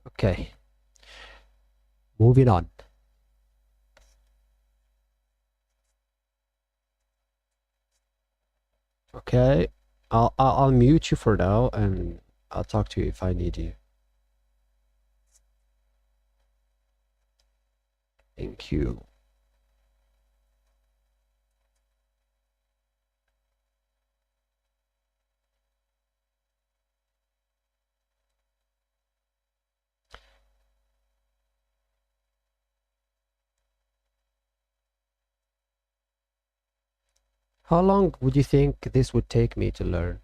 Okay, moving on. Okay, I'll mute you for now, and I'll talk to you if I need you. Thank you. How long would you think this would take me to learn?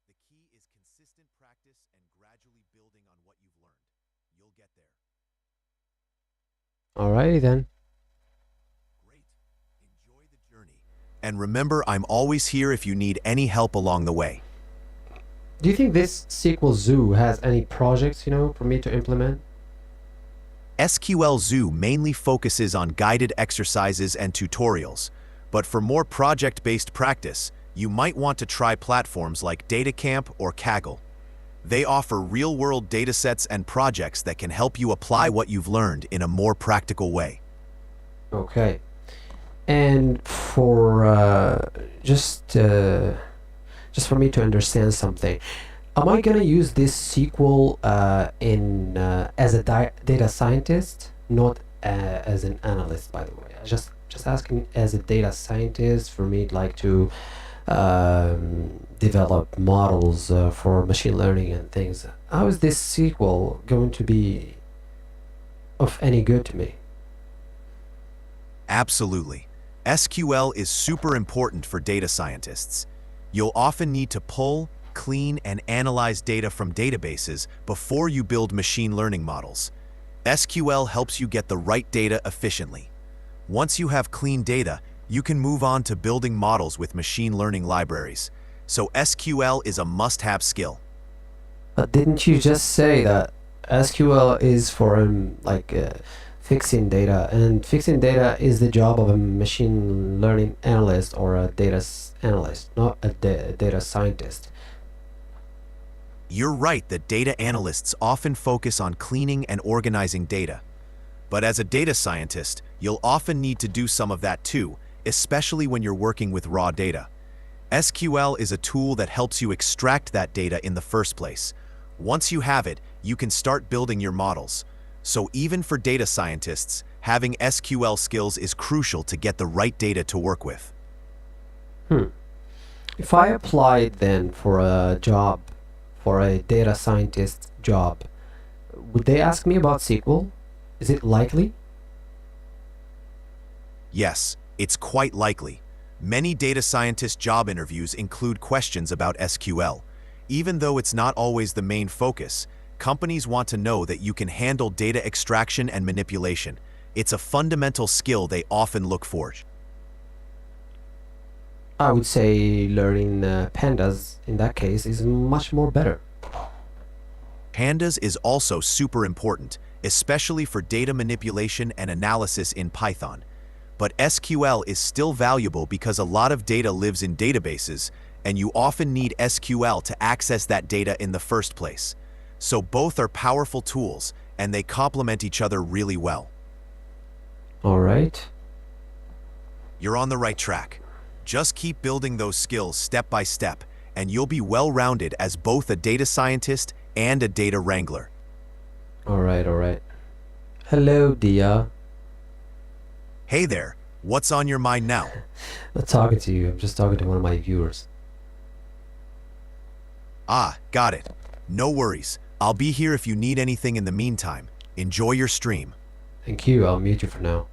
The key is consistent practice and gradually building on what you've learned. You'll get there. Alrighty then. Great. Enjoy the journey. And remember, I'm always here if you need any help along the way. Do you think this SQL Zoo has any projects, for me to implement? SQL Zoo mainly focuses on guided exercises and tutorials, but for more project-based practice, you might want to try platforms like DataCamp or Kaggle. They offer real-world datasets and projects that can help you apply what you've learned in a more practical way. Okay. And for just for me to understand something, am I gonna use this SQL in as a data scientist, not as an analyst, by the way? I just asking as a data scientist for me like to develop models for machine learning and things. How is this SQL going to be of any good to me? Absolutely. SQL is super important for data scientists. You'll often need to pull, clean, and analyze data from databases before you build machine learning models. SQL helps you get the right data efficiently. Once you have clean data, you can move on to building models with machine learning libraries. So SQL is a must-have skill. But didn't you just say that SQL is for fixing data, and fixing data is the job of a machine learning analyst or a analyst, not a data scientist? You're right that data analysts often focus on cleaning and organizing data. But as a data scientist, you'll often need to do some of that too, especially when you're working with raw data. SQL is a tool that helps you extract that data in the first place. Once you have it, you can start building your models. So even for data scientists, having SQL skills is crucial to get the right data to work with. If I applied then for a job, for a data scientist job, would they ask me about SQL? Is it likely? Yes, it's quite likely. Many data scientist job interviews include questions about SQL. Even though it's not always the main focus, companies want to know that you can handle data extraction and manipulation. It's a fundamental skill they often look for. I would say learning pandas in that case is much more better. Pandas is also super important, especially for data manipulation and analysis in Python. But SQL is still valuable because a lot of data lives in databases, and you often need SQL to access that data in the first place. So both are powerful tools, and they complement each other really well. All right. You're on the right track. Just keep building those skills step by step, and you'll be well-rounded as both a data scientist and a data wrangler. All right, all right. Hello, Dia. Hey there, what's on your mind now? I'm not talking to you. I'm just talking to one of my viewers. Ah, got it. No worries. I'll be here if you need anything in the meantime. Enjoy your stream. Thank you. I'll mute you for now.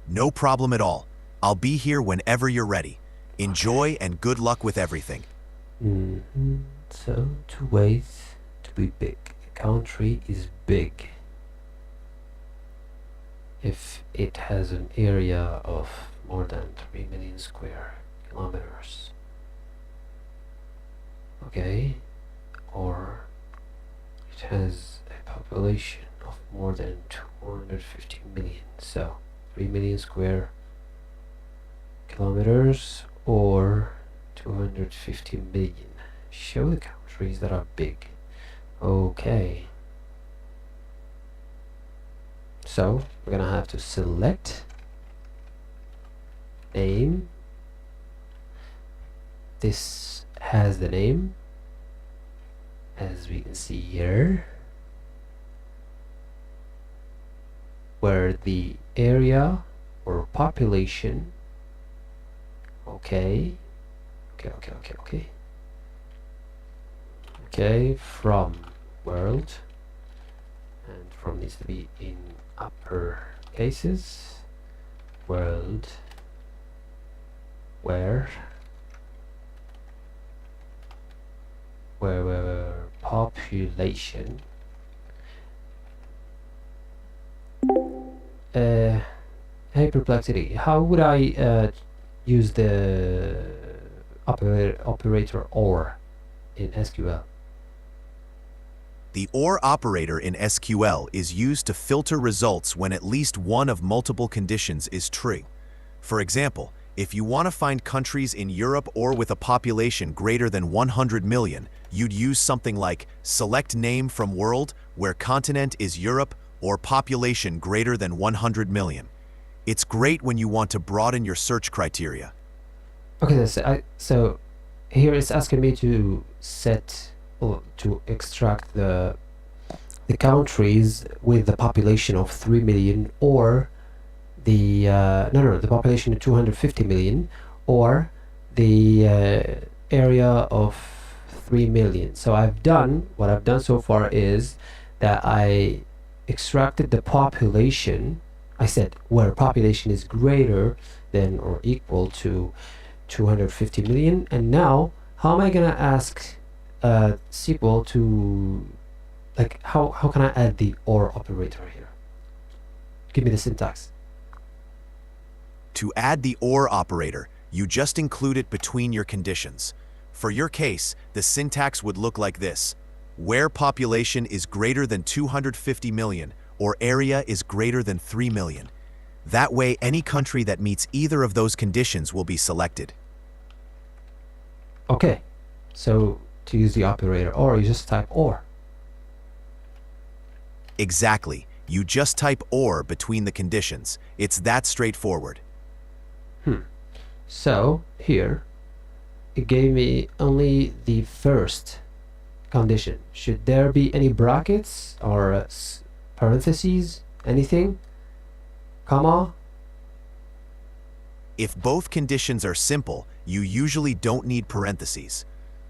No problem at all. I'll be here whenever you're ready. Enjoy and good luck with everything. So, two ways to be big. A country is big if it has an area of more than 3 million square kilometers. Okay, or it has a population of more than 250 million, so 3 million square kilometers or 250 million. Show the countries that are big. Okay, so we're gonna have to select name. This has the name, as we can see here, where the area or population. Okay, from world, and from needs to be in upper cases. World, where population. Hey Perplexity, how would I use the operator OR in SQL? The OR operator in SQL is used to filter results when at least one of multiple conditions is true. For example, if you want to find countries in Europe or with a population greater than 100 million, you'd use something like select name from world where continent is Europe or population greater than 100 million. It's great when you want to broaden your search criteria. Okay, so here it's asking me to set or to extract the countries with the population of 3 million or the the population of 250 million or the area of 3 million. So what I've done so far is that I extracted the population. I said where population is greater than or equal to 250 million, and now how am I gonna ask SQL to, like, how can I add the OR operator here? Give me the syntax. To add the OR operator, you just include it between your conditions. For your case, the syntax would look like this: where population is greater than 250 million or area is greater than 3 million. That way, any country that meets either of those conditions will be selected. Okay, so to use the operator OR, you just type OR. Exactly. You just type OR between the conditions. It's that straightforward. So here it gave me only the first condition. Should there be any brackets or parentheses, anything, comma? If both conditions are simple, you usually don't need parentheses.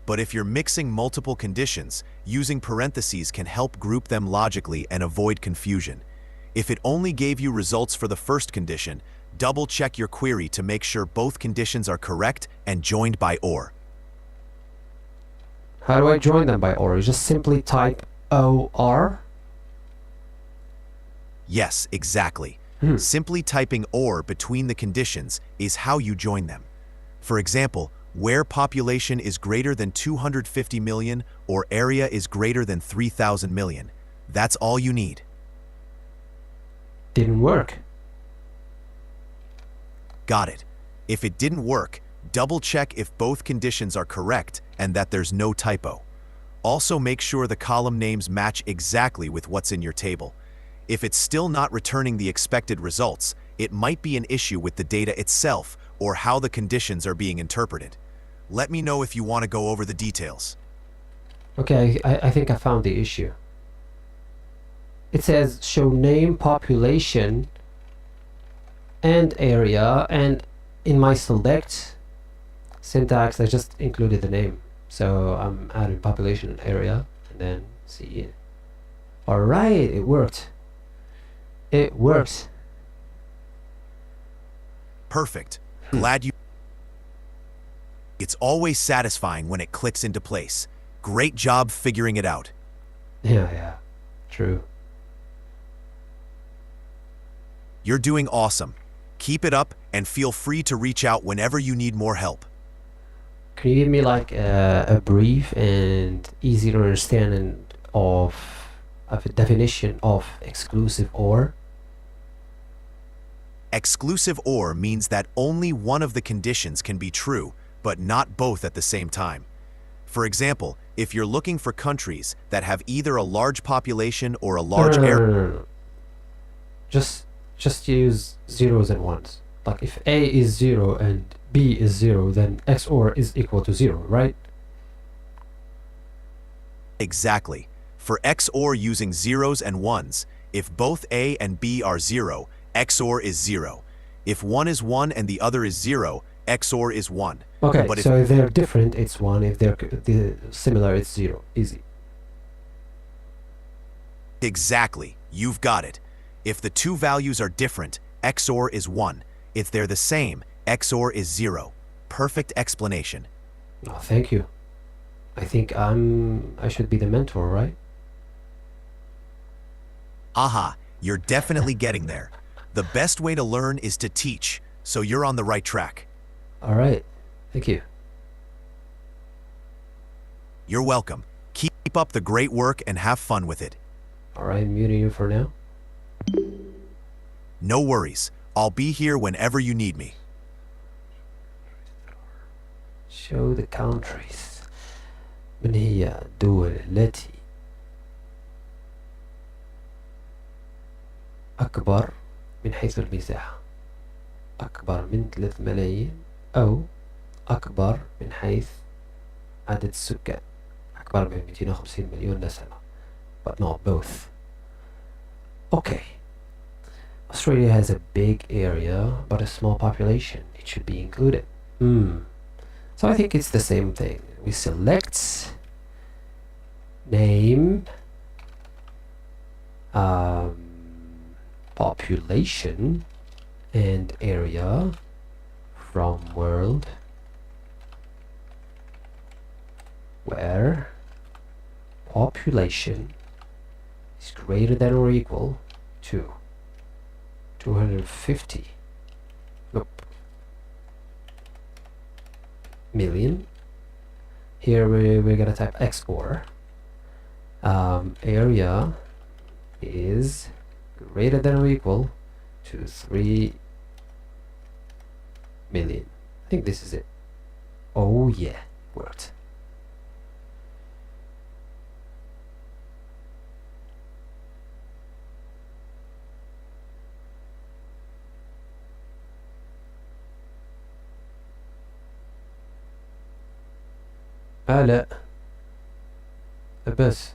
But if you're mixing multiple conditions, using parentheses can help group them logically and avoid confusion. If it only gave you results for the first condition, double-check your query to make sure both conditions are correct and joined by OR. How do I join them by OR? You just simply type OR? Yes, exactly. Simply typing OR between the conditions is how you join them. For example, where population is greater than 250 million or area is greater than 3,000 million. That's all you need. Didn't work. Got it. If it didn't work, double-check if both conditions are correct and that there's no typo. Also, make sure the column names match exactly with what's in your table. If it's still not returning the expected results, it might be an issue with the data itself or how the conditions are being interpreted. Let me know if you want to go over the details. Okay, I think I found the issue. It says show name, population, and area, and in my select syntax I just included the name. So I'm adding population and area, and then see. Alright, it worked. It works. Perfect. Glad you... It's always satisfying when it clicks into place. Great job figuring it out. Yeah, true. You're doing awesome. Keep it up and feel free to reach out whenever you need more help. Can you give me like a brief and easy to understand of a definition of exclusive OR? Exclusive OR means that only one of the conditions can be true, but not both at the same time. For example, if you're looking for countries that have either a large population or a No, large no, no, area. no, no, no. Just use zeros and ones. Like if A is 0 and B is 0, then XOR is equal to 0, right? Exactly. For XOR using zeros and ones, if both A and B are 0, XOR is 0. If one is 1 and the other is 0, XOR is 1. Okay, But so if they're different, it's 1. If they're similar, it's 0. Easy. Exactly. You've got it. If the two values are different, XOR is 1. If they're the same, XOR is 0. Perfect explanation. Oh, thank you. I think I should be the mentor, right? Aha, you're definitely getting there. The best way to learn is to teach, so you're on the right track. All right. Thank you. You're welcome. Keep up the great work and have fun with it. All right, I'm muting you for now. No worries. I'll be here whenever you need me. Show the countries. من هي الدول التي أكبر من حيث المساحة، أكبر من 3 ملايين، أو أكبر من حيث عدد السكان، أكبر من 250 مليون نسمة. But not both. Okay. Australia has a big area but a small population. It should be included. So I think it's the same thing. We select name, population, and area from world where population is greater than or equal to 250 million. Here we're gonna type XOR. Area is greater than or equal to 3 million. I think this is it. Oh yeah, worked. لا بس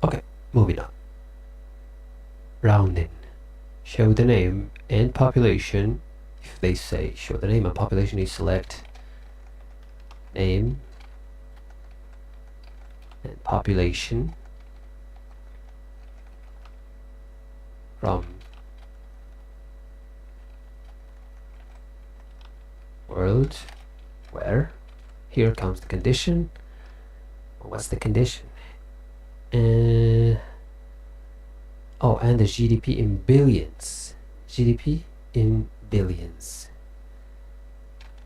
okay, moving on. Rounding. Show the name and population. If they say show the name and population, you select name and population from world where. Here comes the condition. What's the condition? Oh, and the GDP in billions. GDP in billions.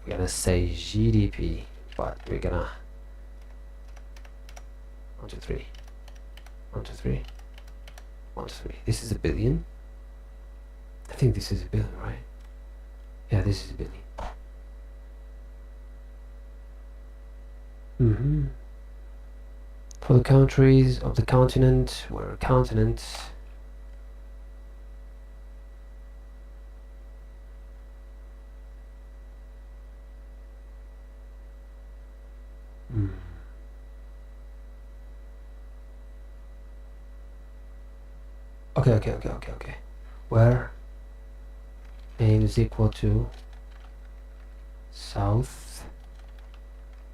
We're gonna say GDP, but we're gonna 1, 2, 3. 1, 2, 3. 1, 2, 3. This is a billion. I think this is a billion, right? Yeah, this is a billion. For the countries of the continent, where continents Okay. Where name is equal to South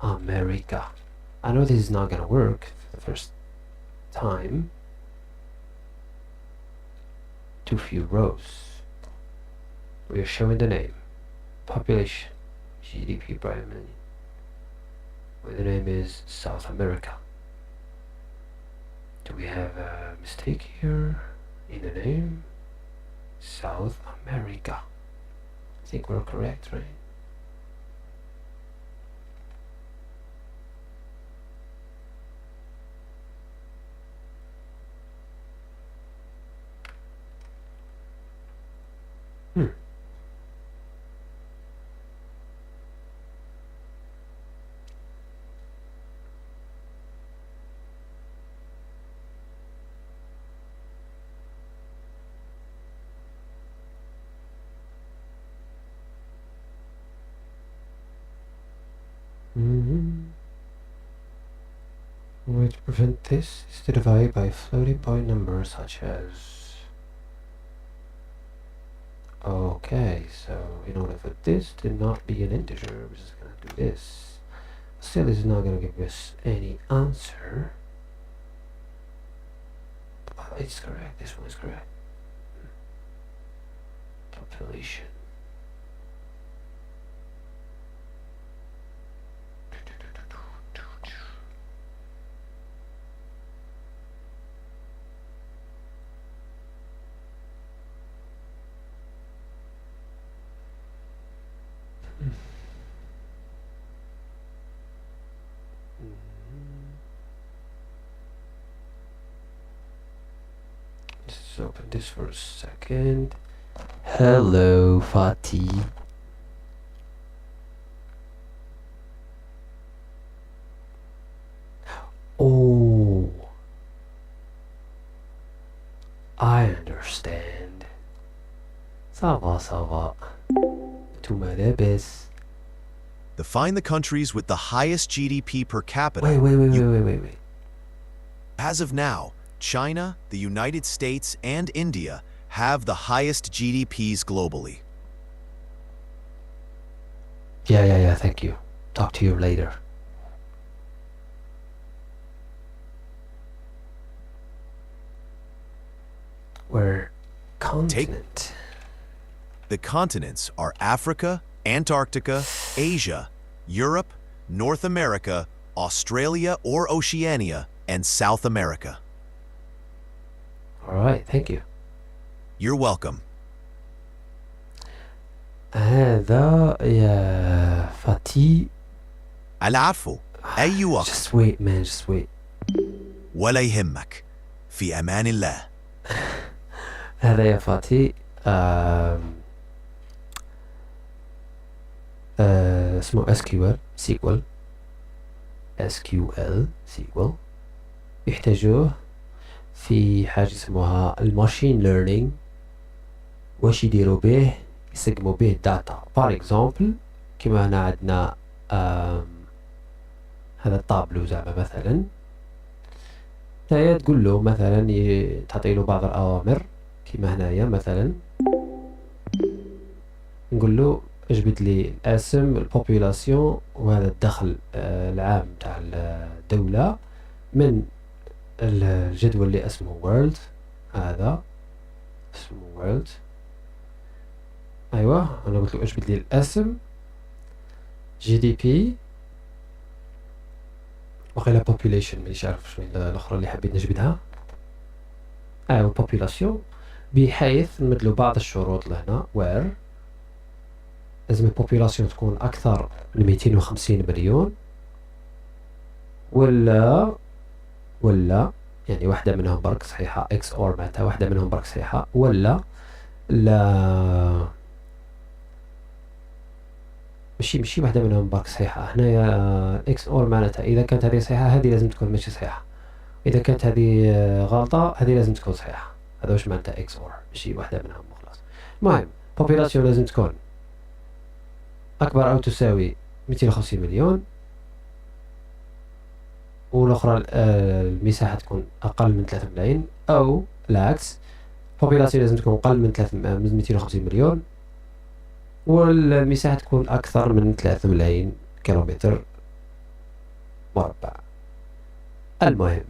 America. I know this is not gonna work for the first time. Too few rows. We are showing the name, population, GDP by million. Where the name is South America. we have a mistake here in the name. South America. I think we're correct, right? A way to prevent this is to divide by floating point numbers such as... Okay, so in order for this to not be an integer, we're just gonna do this. Still, this is not gonna give us any answer. But it's correct, this one is correct. Population. Let's open this for a second. Hello, Fatih. Oh, I understand. Ça va. To Malebes. Find the countries with the highest GDP per capita. Wait. As of now, China, the United States, and India have the highest GDPs globally. Yeah, thank you. Talk to you later. Where continent? The continents are Africa, Antarctica, Asia, Europe, North America, Australia or Oceania, and South America. Alright, thank you. You're welcome. هذا يا فتي. العفو. أي وقت. Just wait, man, just wait. ولا يهمك. في أمان الله. هذا يا فتي اسمه SQL يحتاجوه في حاجة اسمها الماشين ليرنينج. واش يديروا به؟ يسقموا به الداتا. فار اكزامبل كيما هنا عندنا هذا الطابلو زعما مثلا نتايا تقول له مثلا تعطي له بعض الأوامر كيما هنايا مثلا نقول له اجبد لي الاسم البوبولاسيون وهذا الدخل العام تاع الدولة من الجدول اللي اسمه وورلد. هذا اسمه وورلد. ايوه انا قلت له اجبد لي الاسم GDP وقيلا population مانيش عارف شنو الاخرى اللي حبيت نجبدها. ايوه population بحيث نمدلو بعض الشروط لهنا where لازم البوبولاسيون تكون اكثر من 250 مليون ولا يعني واحدة منهم برك صحيحة اكس اور معناتها واحدة منهم برك صحيحة ولا لا ماشي واحدة منهم برك صحيحة. هنايا اكس اور معناتها اذا كانت هذه صحيحة هذه لازم تكون ماشي صحيحة، اذا كانت هذه غلطة هذه لازم تكون صحيحة. هذا واش معناتها اكس اور ماشي واحدة منهم وخلاص. المهم بوبولاسيون لازم تكون اكبر او تساوي 250 مليون والاخرى المساحة تكون اقل من 3 ملايين او العكس بوبولاسيون لازم تكون اقل من 250 مليون والمساحة تكون اكثر من 3 ملايين كيلومتر مربع. المهم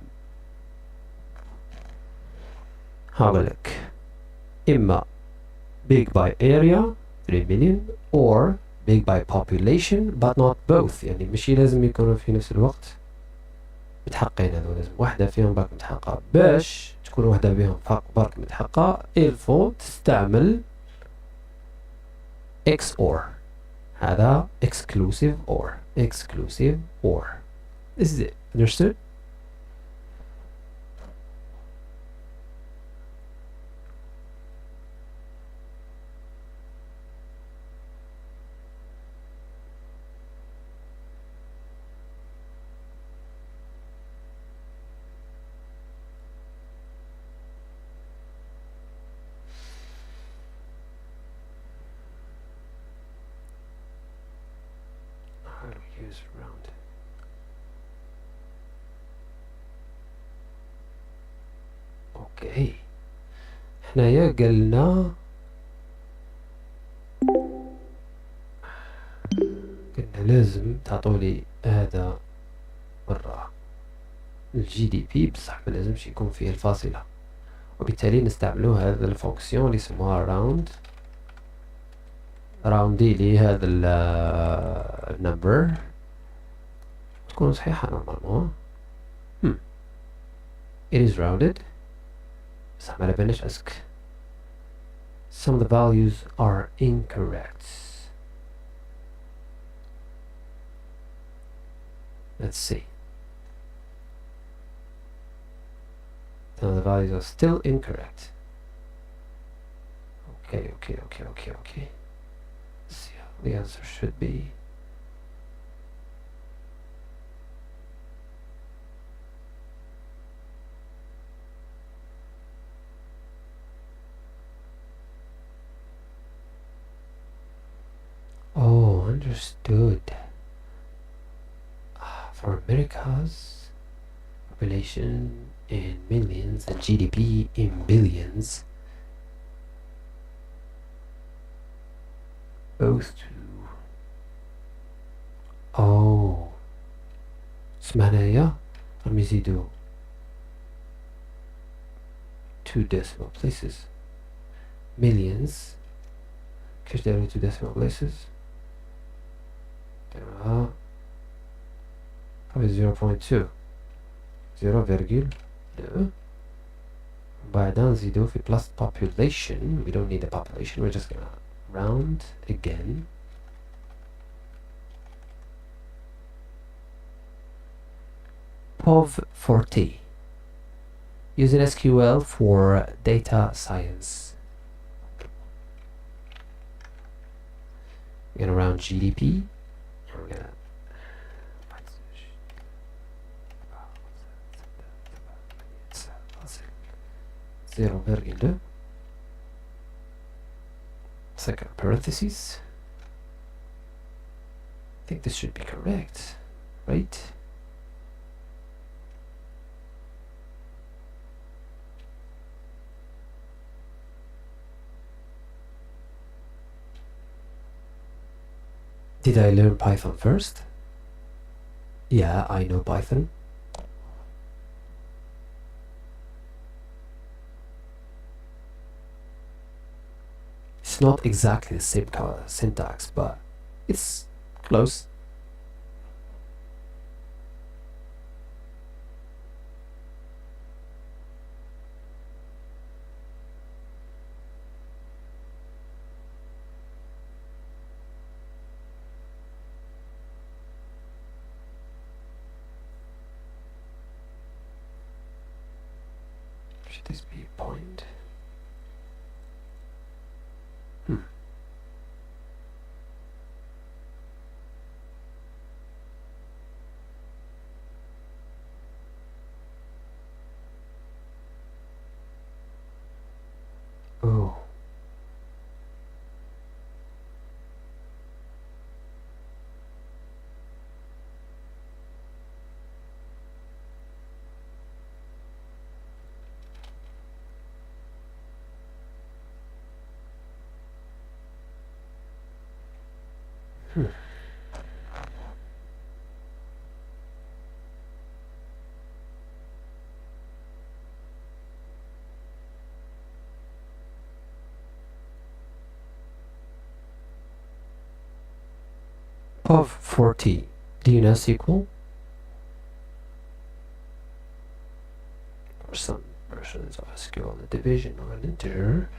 هقولك اما big by area 3 million or big by population but not both. يعني ماشي لازم يكونوا في نفس الوقت متحقين هذو لازم واحدة فيهم برك متحقة. باش تكون واحدة بهم برك متحقة الفو تستعمل XOR. هذا exclusive OR. This is it. Understood? How do we use round? اوكي حنايا قلنا لازم تعطولي هذا مرة الجي دي بي بصح ما لازمش يكون فيه الفاصلة، وبالتالي نستعملو هذا الفونكسيون اللي اسمها راوندي لي هذا النمبر تكون صحيحة نورمالمون. It is rounded بصح ما لبناش اسك. Some of the values are incorrect. Let's see. Some of the values are still incorrect. Okay. Let's see how the answer should be. Oh, understood. For America's population in millions and GDP in billions, both two. Oh, اسمعناها راهم يزيدوا two decimal places. Millions كيفاش داروا two decimal places؟ داروها 0.2 0.2 بعدها نزيدو في plus population. We don't need the population, we're just gonna round again. POV 40. Using SQL for data science. We're gonna round GDP. We're gonna 0.2 second parentheses. I think this should be correct, right? Did I learn Python first? Yeah, I know Python. It's not exactly the same syntax, but it's close. Should this be a point? Oh. POV 40. Do you know SQL? For some versions of SQL, the division of an integer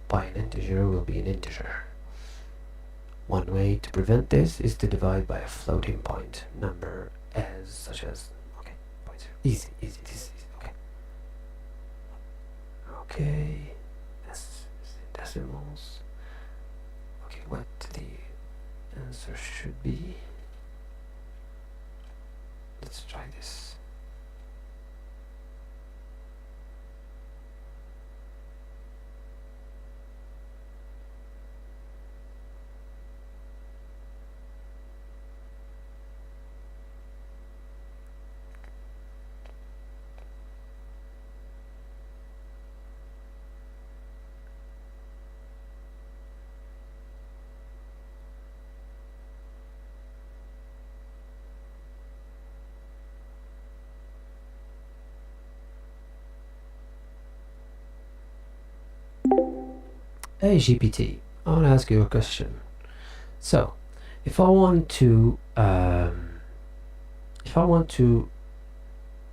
by an integer will be an integer. One way to prevent this is to divide by a floating point number such as, okay, points. Easy, this is easy, okay. Okay, this is in decimals. Okay, what the answer should be. Let's try this. Hey GPT, I want to ask you a question. So, if I want to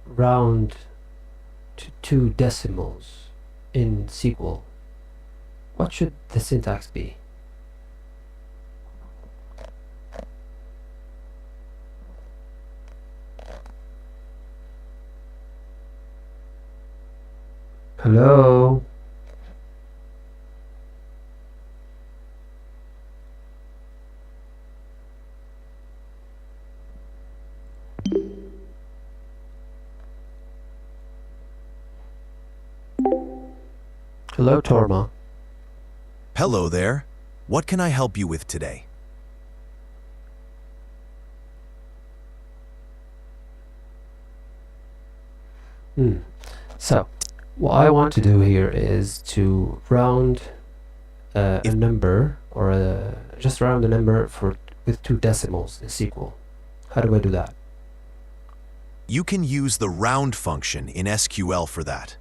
round to 2 decimals in SQL, what should the syntax be? Hello? Hello, Torma. Hello there. What can I help you with today? So, what I want to do here is to round a number, or just round a number with 2 decimals in SQL. How do I do that? You can use the round function in SQL for that.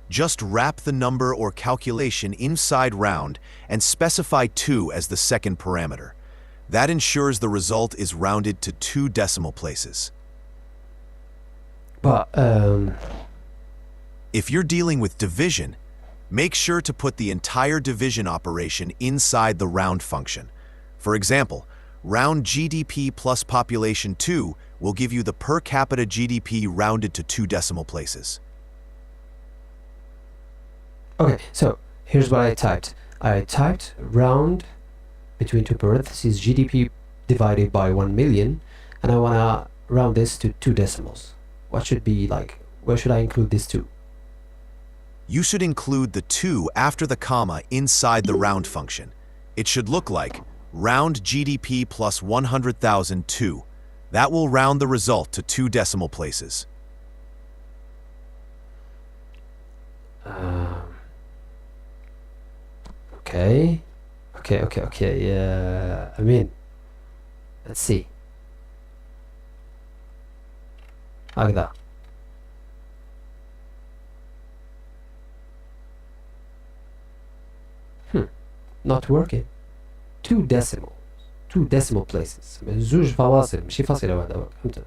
Just wrap the number or calculation inside round and specify 2 as the second parameter. That ensures the result is rounded to 2 decimal places. But, if you're dealing with division, make sure to put the entire division operation inside the round function. For example, round GDP plus population 2 will give you the per capita GDP rounded to 2 decimal places. okay, so here's what I typed. I typed round between 2 parentheses GDP divided by 1 million, and I want to round this to 2 decimals. What should be like, where should I include this 2? You should include the 2 after the comma inside the round function. It should look like round GDP plus 100,000 2. That will round the result to 2 decimal places. Okay. I mean, let's see. Like that. Not working. 2 decimal places. زوج فواصل ماشي فاصلة واحدة. فهمت؟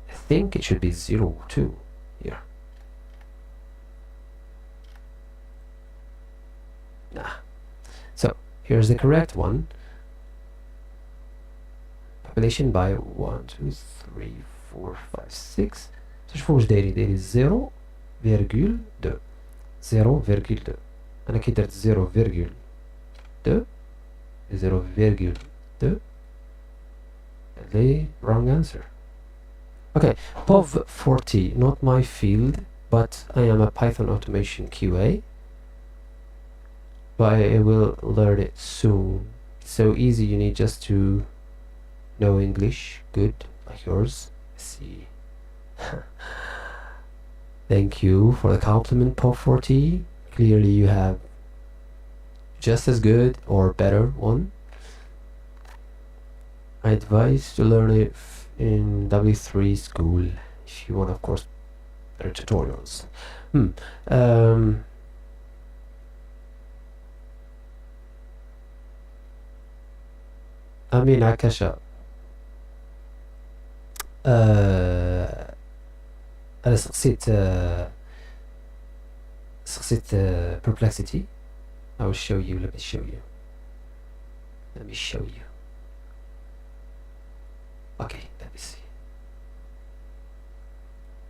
I think it should be 0 2 here. Nah. So here's the correct one. Population by 1 2 3 4 5 6. شوفوا واش دايرين 0,2 0,2. أنا كي درت 0,2 0,2 wrong answer. Okay, POV 40, not my field, but I am a Python automation QA. But I will learn it soon. It's so easy, you need just to know English good, like yours. Let's see. Thank you for the compliment, POV 40. Clearly you have just as good or better one. I advise to learn it in W3 school if you want, of course, better tutorials. I mean, Akasha. أنا سقسيت perplexity. I will show you. Let me show you. Okay, let me see.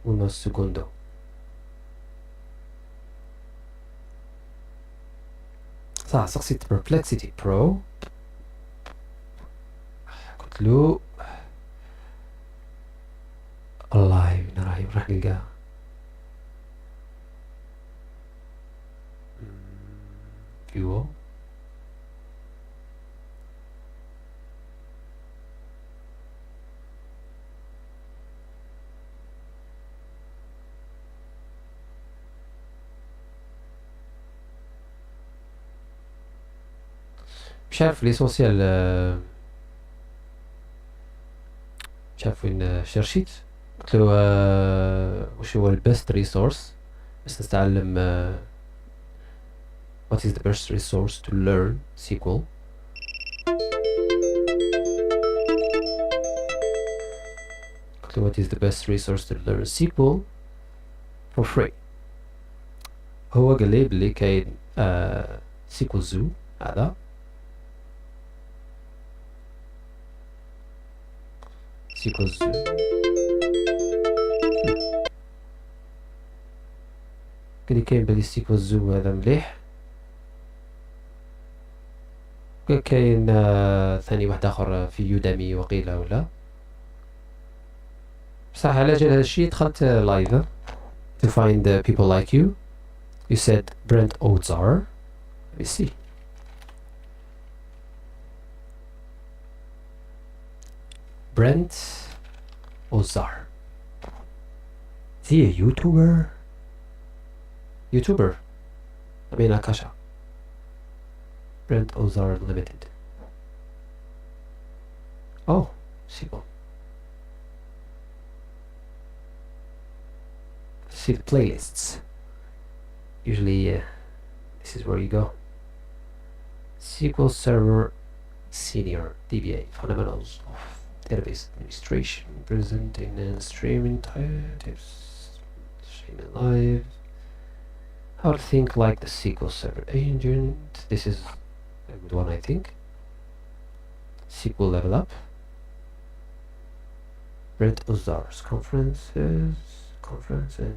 Uno segundo. صح سقسيت perplexity pro. قلت له الله راح نلقاه. view. مش عارف ليسونسيال، مش عارف وين شرشيت. قلت له وش هو البست ريسورس بس نتعلم what is the best resource to learn SQL. قلت له what is the best resource to learn SQL for free. هو قال لي بلي كاين SQL Zoo هذا SQL Zoo. قال لي كاين بلي SQL Zoo هذا مليح. كاين ثاني واحد اخر في يودامي وقيله ولا بصح على جال هذا الشيء دخلت لايف to find people like you. You said Brent Ozar. Let me see. Brent Ozar. Is he a YouTuber? I mean Akasha. Brent Ozar Limited. Oh, SQL. See the playlists. Usually this is where you go. SQL Server Senior DBA Fundamentals of Database Administration, Presenting and Streaming Tips, Streaming Live, How to Think Like the SQL Server Agent. This is a good one, I think. SQL Level Up. Brent Ozar's conference and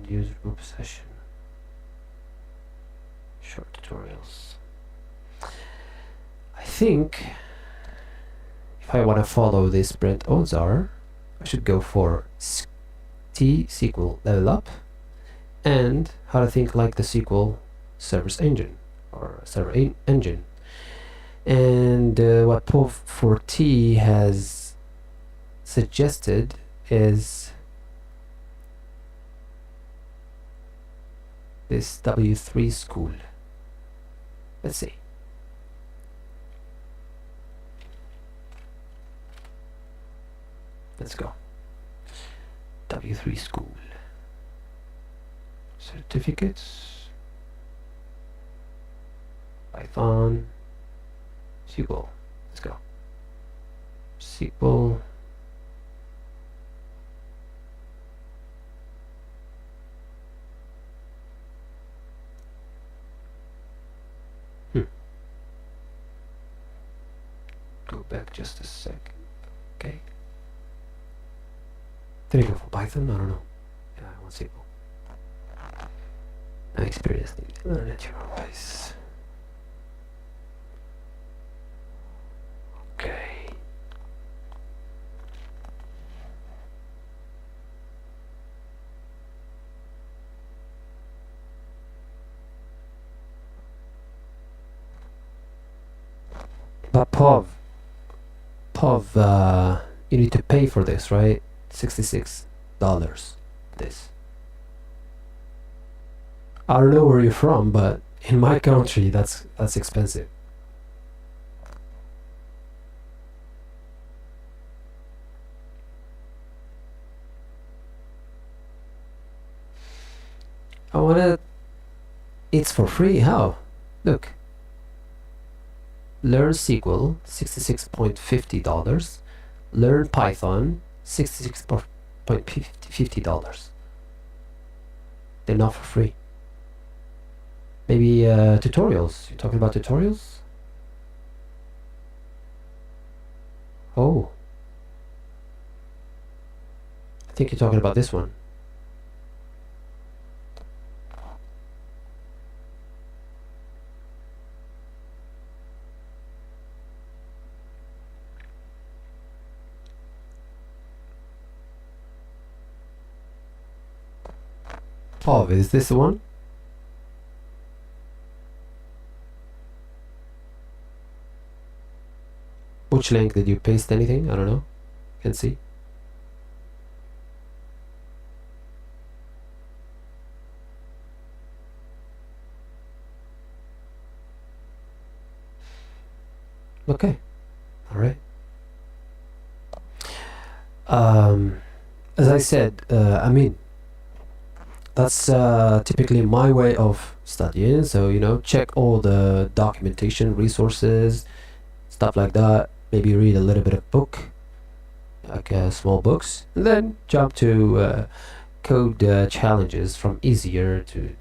user group session. Short tutorials. I think if I want to follow this Brent Ozar, I should go for SQL Level Up and How to Think Like the SQL Service Engine or Server Engine. And what Pov4T has suggested is this W3 school. Let's see. Let's go. W3 school. Certificates. Python. SQL. Let's go. SQL. Go back just a second. Okay. Did I go for Python? I don't know. Yeah, I want SQL. No experience needed. Learn at your own pace. Okay. But Pov, you need to pay for this, right? $66. This. I don't know where you're from, but in my country, that's expensive. I wanna. It's for free. How? Look. Learn SQL, $66.50. Learn Python, $66.50. They're not for free. Maybe tutorials. You're talking about tutorials? Oh. I think you're talking about this one. Oh, is this the one? Which link did you paste? Anything? I don't know. Can see. Okay. All right. As I said, I mean, that's typically my way of studying. So, you know, check all the documentation, resources, stuff like that. Maybe read a little bit of book, like small books, and then jump to code challenges from easier to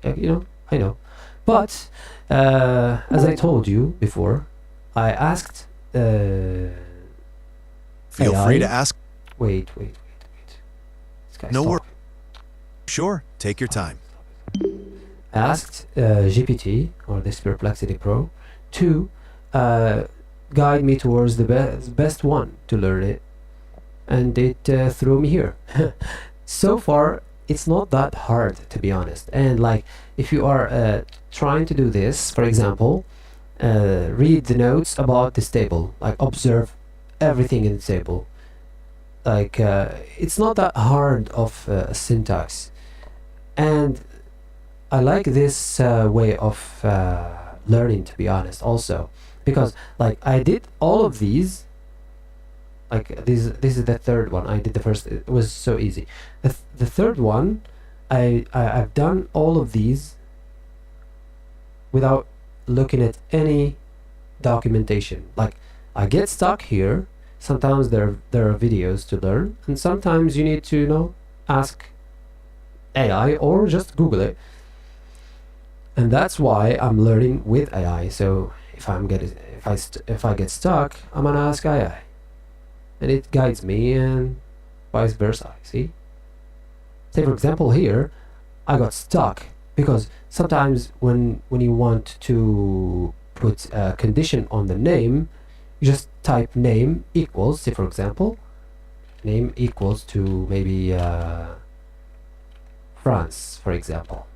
you know, I know. But as I told you before, I asked Feel AI. free to ask. Wait. This guy's No worries. talking. Sure, take your time. Asked GPT, or this Perplexity Pro, to guide me towards the best one to learn it, and it threw me here. So far, it's not that hard, to be honest. And like, if you are trying to do this, for example, read the notes about this table, like observe everything in the table. Like, it's not that hard of syntax. And I like this way of learning, to be honest, also, because like I did all of these. Like this is the third one. I did the first. It was so easy. The third one, I've done all of these without looking at any documentation. Like I get stuck here. Sometimes there are videos to learn, and sometimes you need to, you know, ask AI or just Google it. And that's why I'm learning with AI. So if I get stuck, I'm gonna ask AI, and it guides me, and vice versa. See? Say for example here, I got stuck because sometimes when you want to put a condition on the name, you just type name equals. Say for example, name equals to maybe France, for example.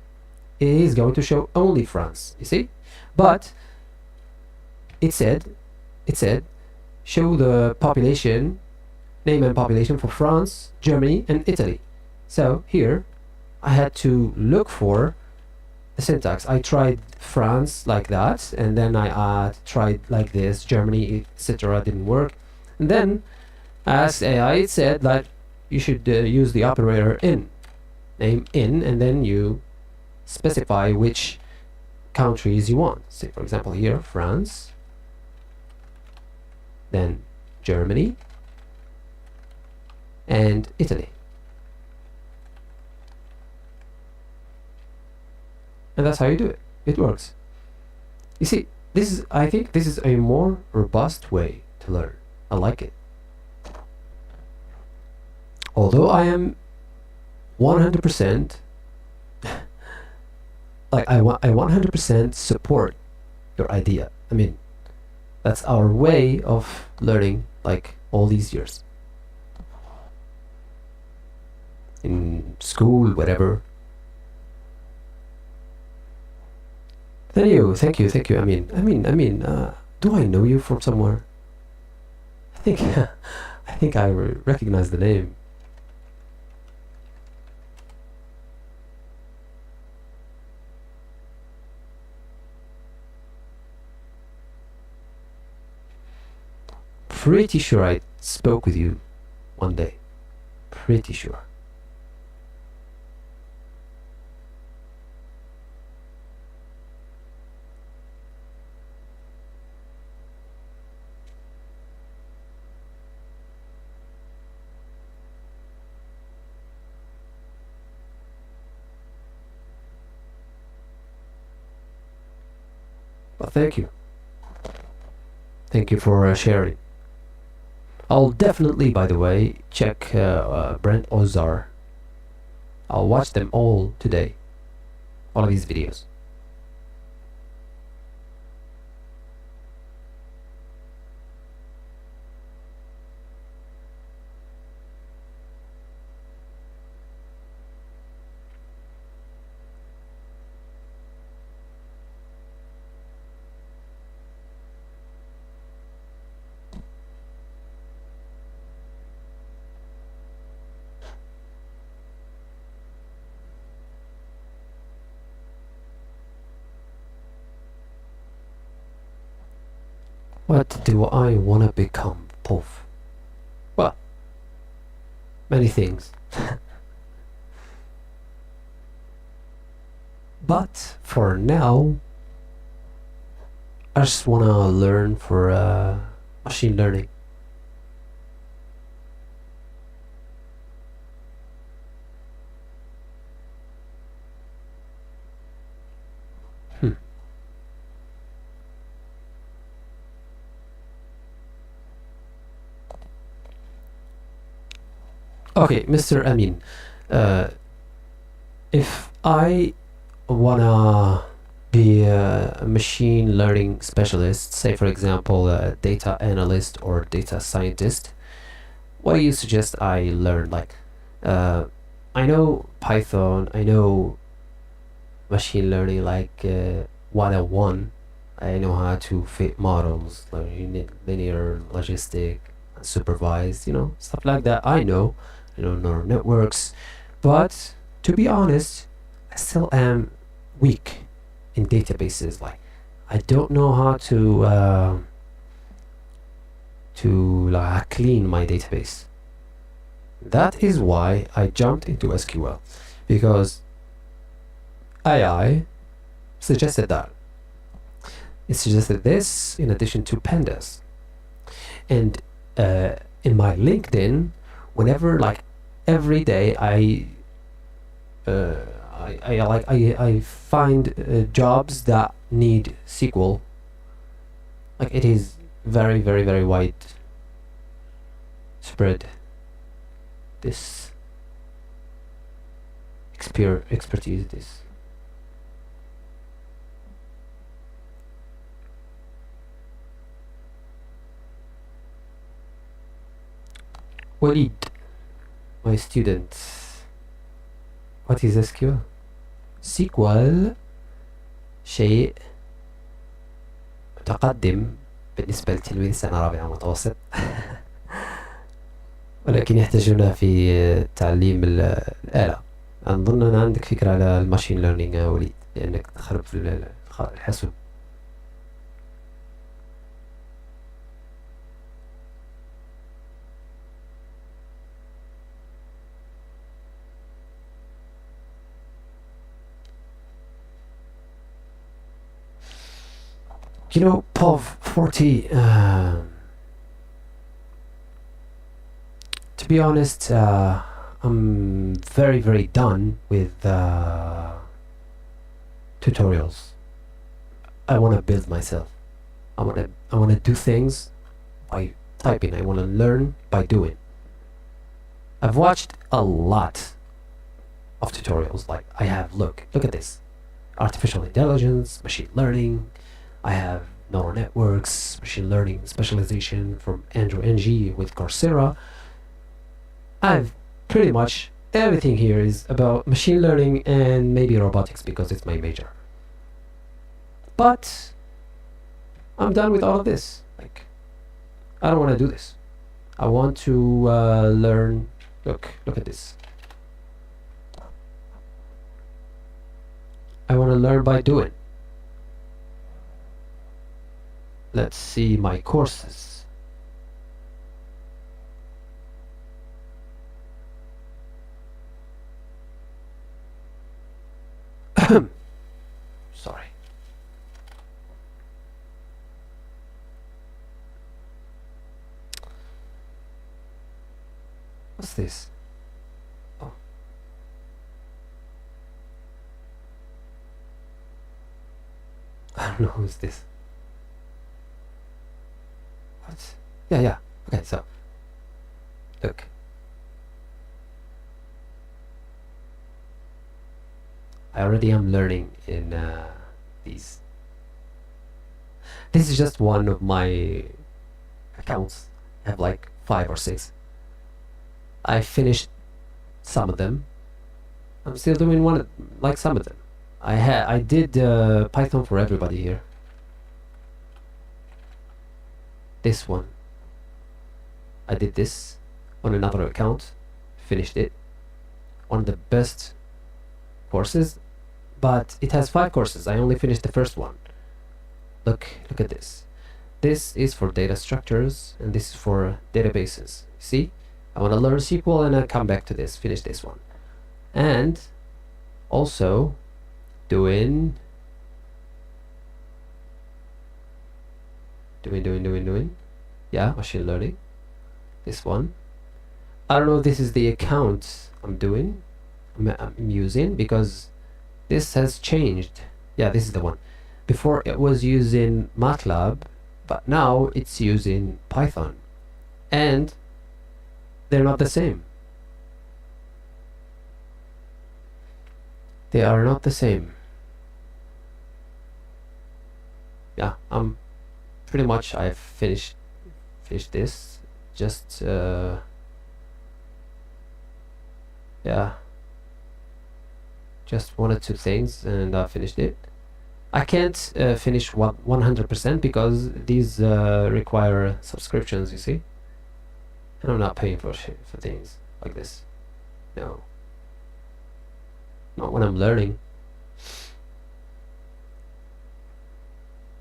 It is going to show only France, you see? But it said show the population, name and population for France, Germany, and Italy. So here I had to look for the syntax. I tried France like that, and then I tried like this, Germany, etc. Didn't work. And then I asked AI, it said that you should use the operator in, name in, and then you specify which countries you want. Say for example here, France, then Germany, and Italy. And that's how you do it. It works. You see, I think this is a more robust way to learn. I like it. Although I am 100% like I 100% support your idea. I mean, that's our way of learning, like all these years in school, whatever. Thank you. I mean, do I know you from somewhere? I think, I think I recognize the name. Pretty sure I spoke with you one day. Pretty sure. But thank you. Thank you for sharing. I'll definitely, by the way, check Brent Ozar. I'll watch them all today. All of his videos. What do I want to become, Pov? Well, many things. But for now, I just want to learn for machine learning. Okay, Mr. Amin, if I wanna be a machine learning specialist, say for example a data analyst or data scientist, what do you suggest I learn? Like, I know Python, I know machine learning like 101. I know how to fit models, like linear, logistic, supervised, stuff like that. I know neural networks, but to be honest, I still am weak in databases. Like, I don't know how to clean my database. That is why I jumped into SQL, because AI suggested that. It suggested this in addition to pandas. And in my LinkedIn, whenever, like, every day I find jobs that need SQL. Like, it is very, very, very wide spread, this expertise, this. Walid, my student, what is SQL? SQL شيء متقدم بالنسبة لتلميذ سنة رابعة متوسط ولكن يحتاجون في تعليم الآلة. أظن أن عندك فكرة على الماشين ليرنينج يا وليد، لأنك تخرب في الحاسوب. POV 40, to be honest, I'm very, very done with tutorials. I want to build myself. I want to do things by typing. I want to learn by doing. I've watched a lot of tutorials. Like, I have, look at this. Artificial intelligence, machine learning. I have neural networks, machine learning specialization from Andrew NG with Coursera. I've pretty much everything here is about machine learning and maybe robotics because it's my major. But I'm done with all of this. Like, I don't want to do this. I want to learn. Look at this. I want to learn by doing. Let's see my courses. Sorry. What's this? Oh. I don't know who's this. What? Yeah. Okay, so look. I already am learning in these. This is just one of my accounts. I have like 5 or 6. I finished some of them. I'm still doing one, like some of them. I did Python for everybody here. This one. I did this on another account. Finished it. One of the best courses, but it has 5 courses. I only finished the first one. Look at this. This is for data structures, and this is for databases. See, I want to learn SQL, and I come back to this, finish this one, and also doing yeah, machine learning. This one, I don't know if this is the account I'm using, because this has changed. Yeah, this is the one. Before it was using MATLAB, but now it's using Python, and they're not the same. They are not the same. Yeah, pretty much I've finished this. Just yeah, just 1 or 2 things, and I finished it. I can't finish 100% because these require subscriptions, you see, and I'm not paying for things like this. No, not when I'm learning.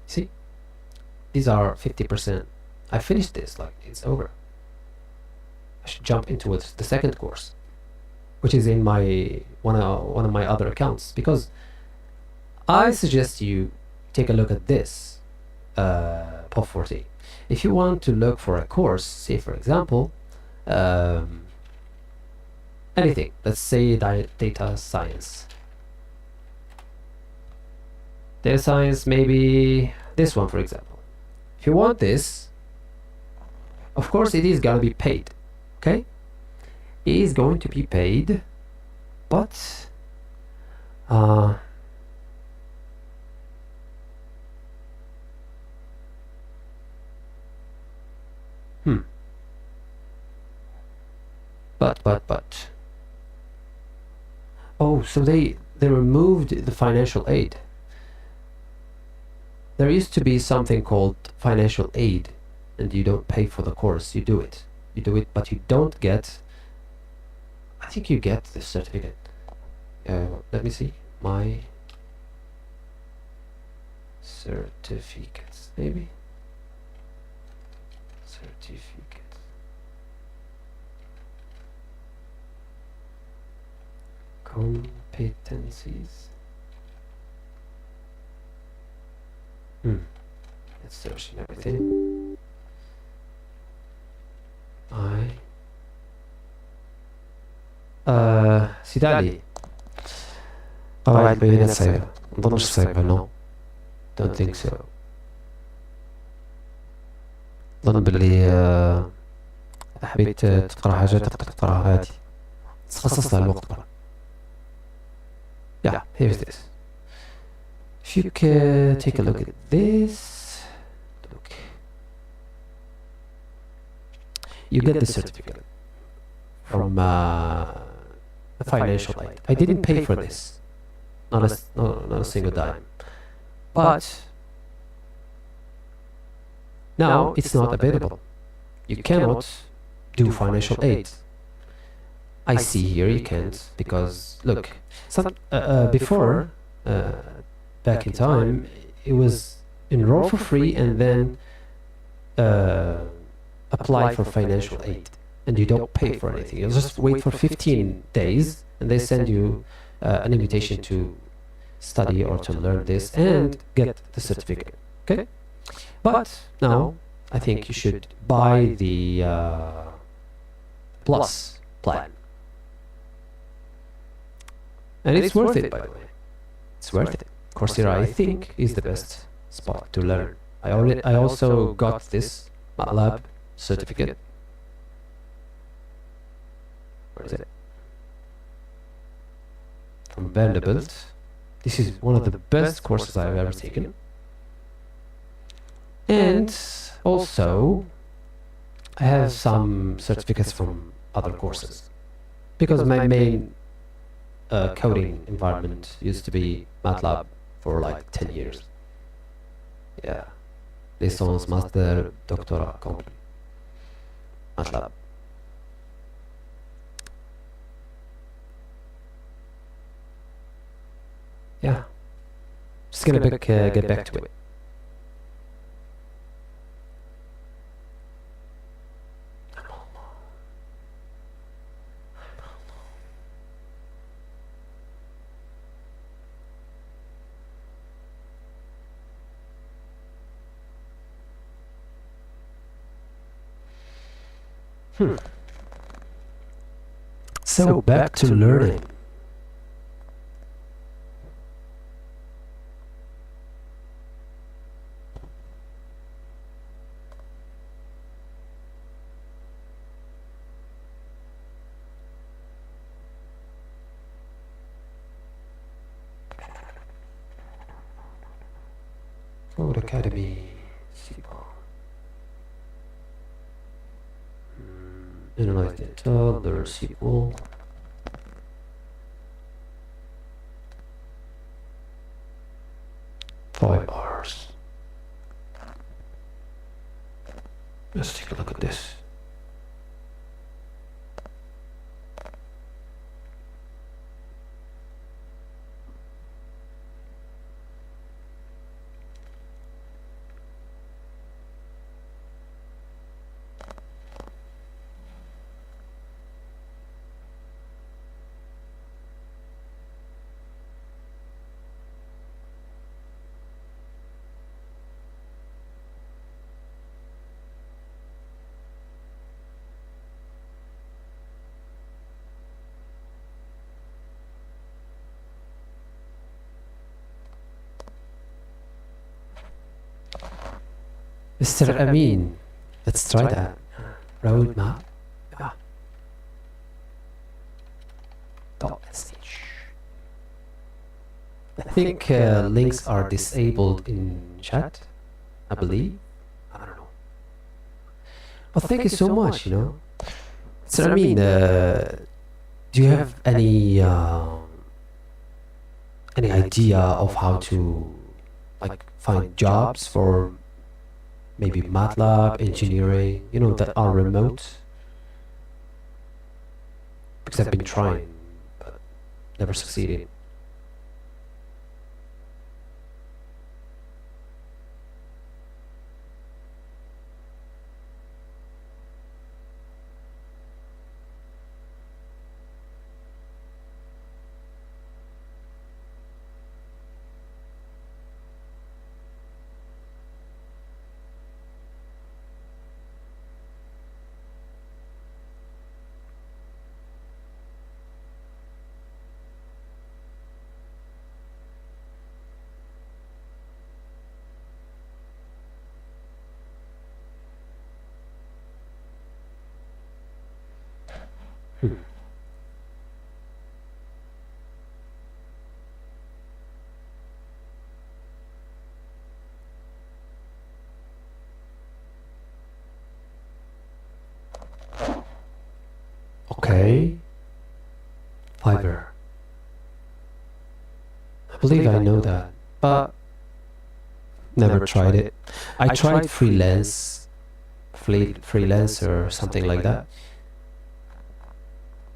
See, these are 50%. I finished this, like, it's over. I should jump into the second course, which is in my one of my other accounts, because I suggest you take a look at this POP40. If you want to look for a course, say for example, anything, let's say data science. Data science, maybe this one, for example. If you want this, of course it is gonna be paid, okay? It is going to be paid, but but oh, so they removed the financial aid. There used to be something called financial aid, and you don't pay for the course, you do it, but you don't get, I think you get the certificate. Let me see, my certificates, maybe. Certificate. Competencies. Let's search and everything. سيد علي، قواعد بيانات صعبة، مظنش صعبة. no, don't think so. ظن باللي حبيت تقرأ حاجة تقدر تقرأها عادي، تخصص لها الوقت برا. Yeah, here's this. If you can take a look at this, look, you get the certificate from a financial aid. I didn't pay for this, not a single dime, but now it's not available. You cannot do financial aid. I see here you can't, because look, before, back in time, it was enroll for free and then apply for financial aid, and you don't pay for anything. You just wait for 15 days and they send you an invitation to study or to learn this and get the certificate. Okay, but now I think you should buy the plus plan, and it's worth it, by the way. It's worth it. Coursera, I think, is the best spot to learn. I also got this MATLAB certificate. Where is it? From Vanderbilt. This is one of the best courses I've ever taken. And also, I have some certificates from other courses. Because my main coding environment used to be MATLAB for like 10 years. Yeah. Licence, master, doctorat, complete. MATLAB. Yeah. Just gonna get back to it. So back to learning. Code Academy, SQL. Analyze data, learn SQL. Five hours. Let's take a look at this. Mr. Amin, let's try that. Roadmap. Yeah. .sh. I think links are disabled in chat, I believe. I don't know. Well, thank you so much, you know. Mr. Amin, do you have any idea of how to like find jobs for maybe MATLAB, engineering, you know, that are remote? Because I've been trying, but never succeeded. Okay. Fiverr. I believe I know that, but never tried it. I tried freelancer or something like that,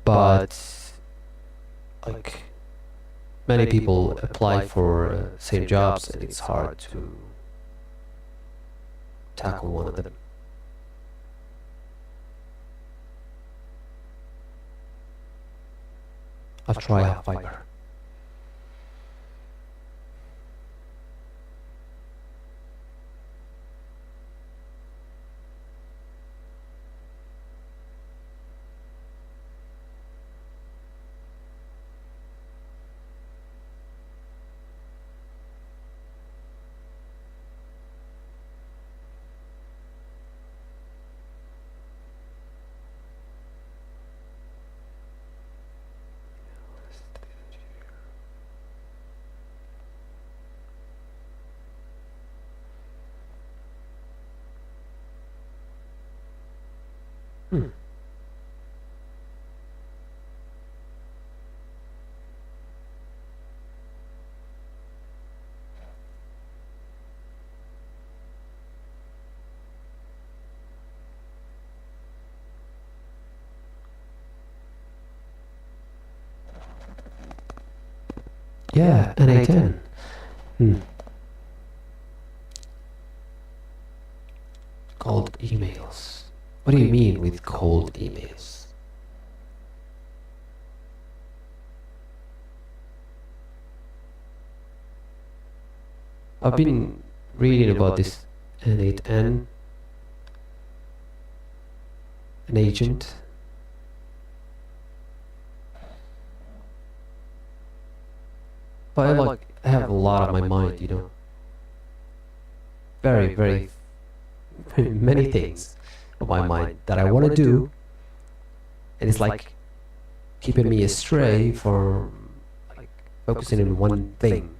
but like many people apply for same jobs and it's hard to tackle one of them. I'll try out Fiverr. Hmm. Yeah, NA10. Hmm. Cold emails. What do you mean with cold emails? I've been reading about this N8N, an agent. But I have a lot on my mind, you know. Very, very many things on my mind that I want to do, and it's like keeping me astray from like focusing on one thing.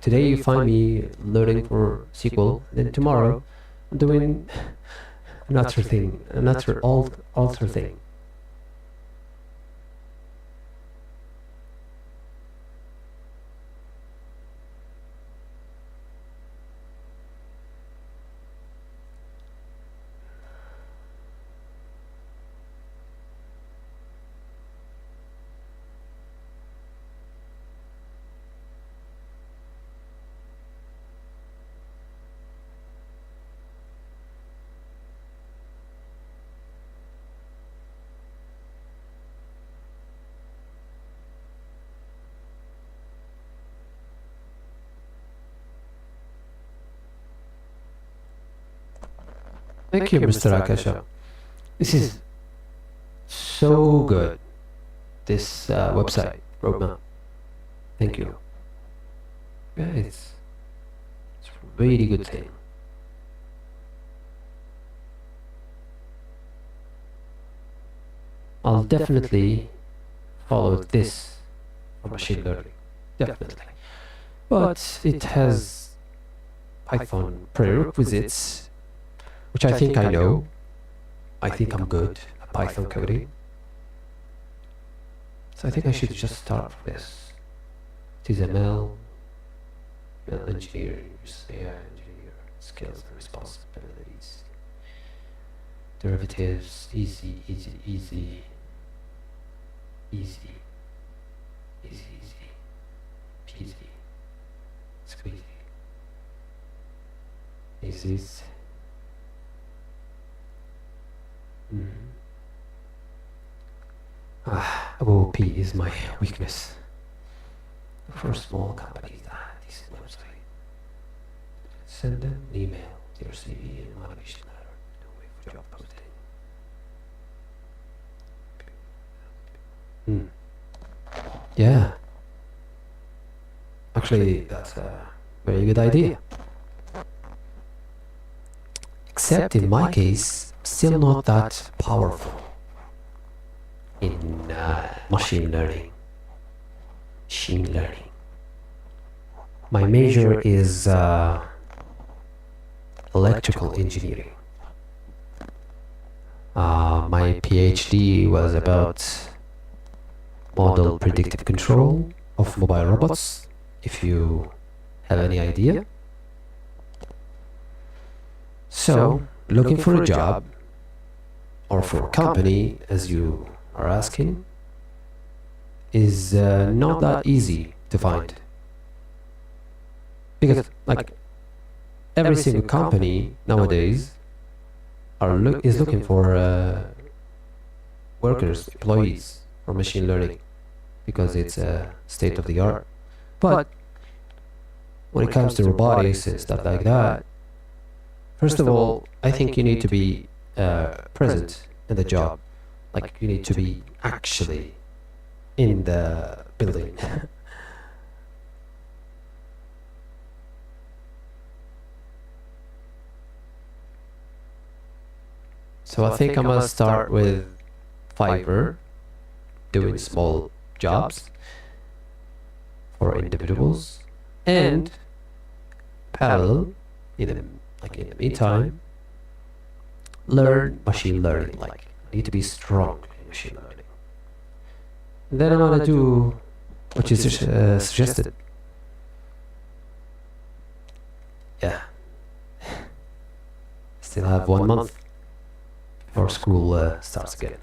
Today you find me learning for SQL, then tomorrow I'm doing another thing, another alter thing. Thank you, Mr. Akasha. This is so good. This website roadmap. Thank you. Yeah, it's a really good thing. I'll definitely follow this for machine learning. Definitely. But it has Python prerequisites, which I think I know. I think I'm good at Python coding. So I think I should just start with this. It is ML engineers, AI engineer, skills and responsibilities. Derivatives, easy, easy, easy. Easy. Easy, easy. Peasy. Squeezy. Easies. OOP is my weakness. For small companies, this website. Send them an email to your CV and motivation letter. Don't wait for job posting. Yeah. Actually, that's a very good idea. Except in my case, still not that powerful in machine learning. Machine learning. My major is electrical engineering. My PhD was about model predictive control of mobile robots, if you have any idea. So, looking for a job or for a company, as you are asking, is not that easy to find. Because, like, every single company nowadays is looking for workers, employees for machine learning, because it's state of the art. But when it comes to robotics and stuff like that, first of all, I think you need to be present in the job. Like, you need to be actually in the building. So I think I'm gonna start with Fiverr, doing small jobs for individuals, and parallel, in the meantime, learn machine learning, like I need to be strong in machine learning. And then I'm gonna do what you suggested. Yeah. Still have 1 month before school starts again.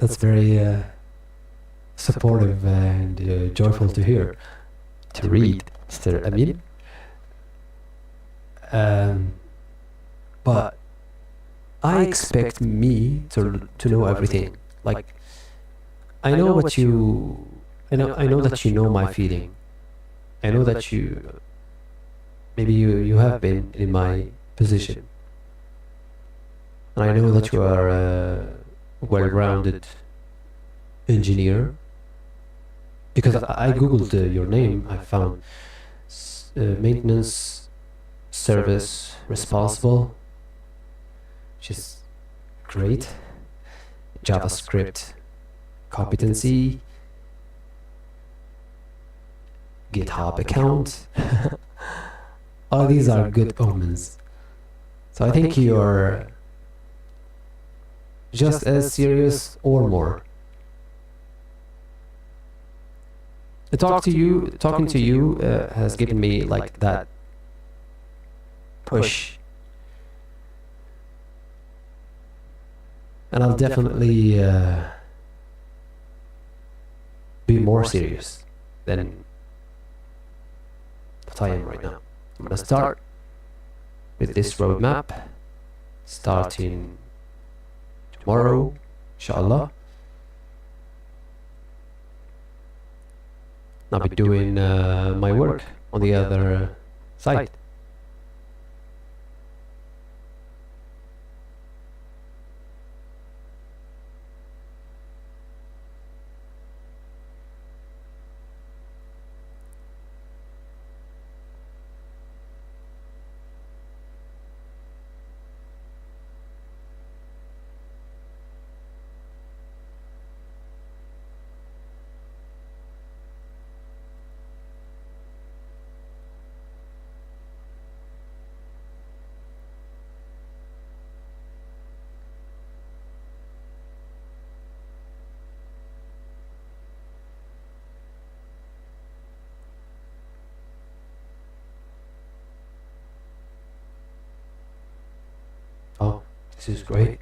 That's very supportive and joyful to hear, to read, Mr. Amin. But I expect me to know everything. Like, I know what you, I know that you know my feeling. I know that maybe you have been in my position. And I know that you are a well-rounded engineer. Because I googled your name, I found maintenance service responsible, which is great. JavaScript competency, GitHub account. All these are good omens. So I think you're just as serious or more. Talking to you has given me like that push, and I'll definitely be more serious than what I am right now. I'm gonna start with this roadmap, starting tomorrow, inshallah. I'll be doing my work on the other side. Oh, this is great.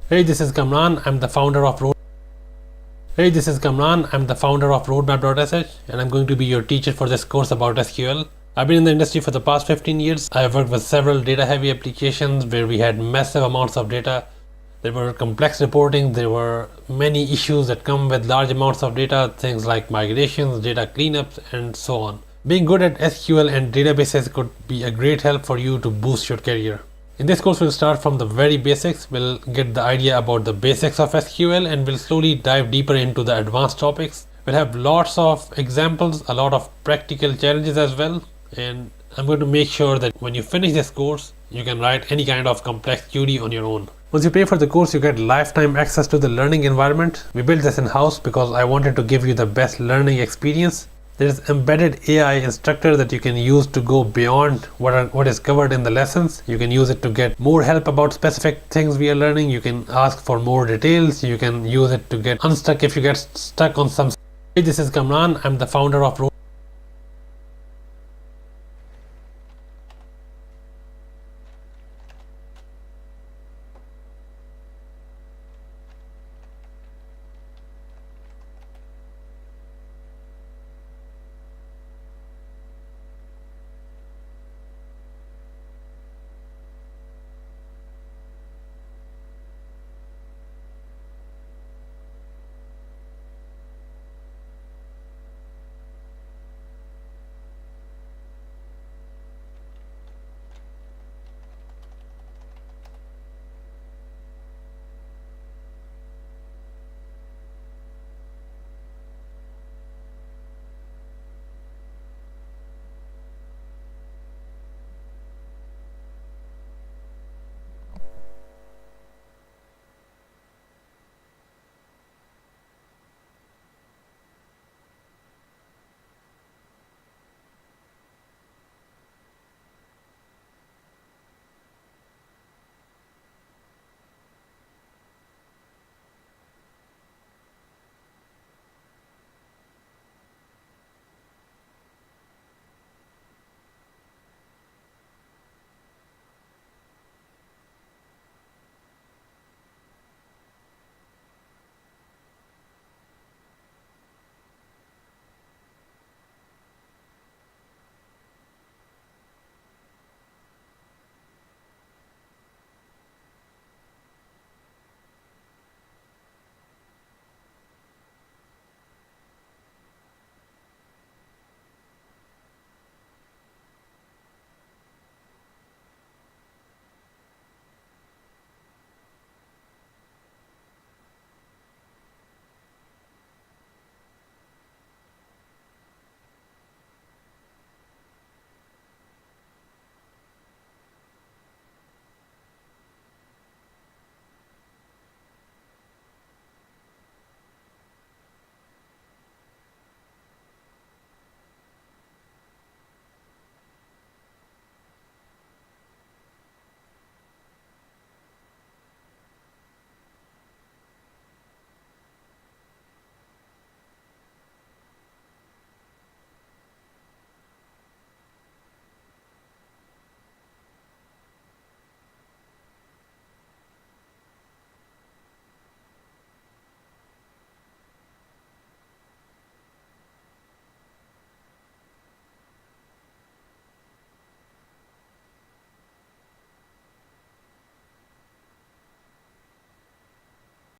Hey, this is Kamran. I'm the founder of Roadmap.sh, and I'm going to be your teacher for this course about SQL. I've been in the industry for the past 15 years. I've worked with several data-heavy applications where we had massive amounts of data. There were complex reporting. There were many issues that come with large amounts of data, things like migrations, data cleanups, and so on. Being good at SQL and databases could be a great help for you to boost your career. In this course, we'll start from the very basics. We'll get the idea about the basics of SQL, and we'll slowly dive deeper into the advanced topics. We'll have lots of examples, a lot of practical challenges as well, and I'm going to make sure that when you finish this course, you can write any kind of complex query on your own. Once you pay for the course, you get lifetime access to the learning environment. We built this in-house because I wanted to give you the best learning experience. There's embedded AI instructor that you can use to go beyond what is covered in the lessons. You can use it to get more help about specific things we are learning. You can ask for more details. You can use it to get unstuck if you get stuck on some. Hey, this is Kamran. I'm the founder of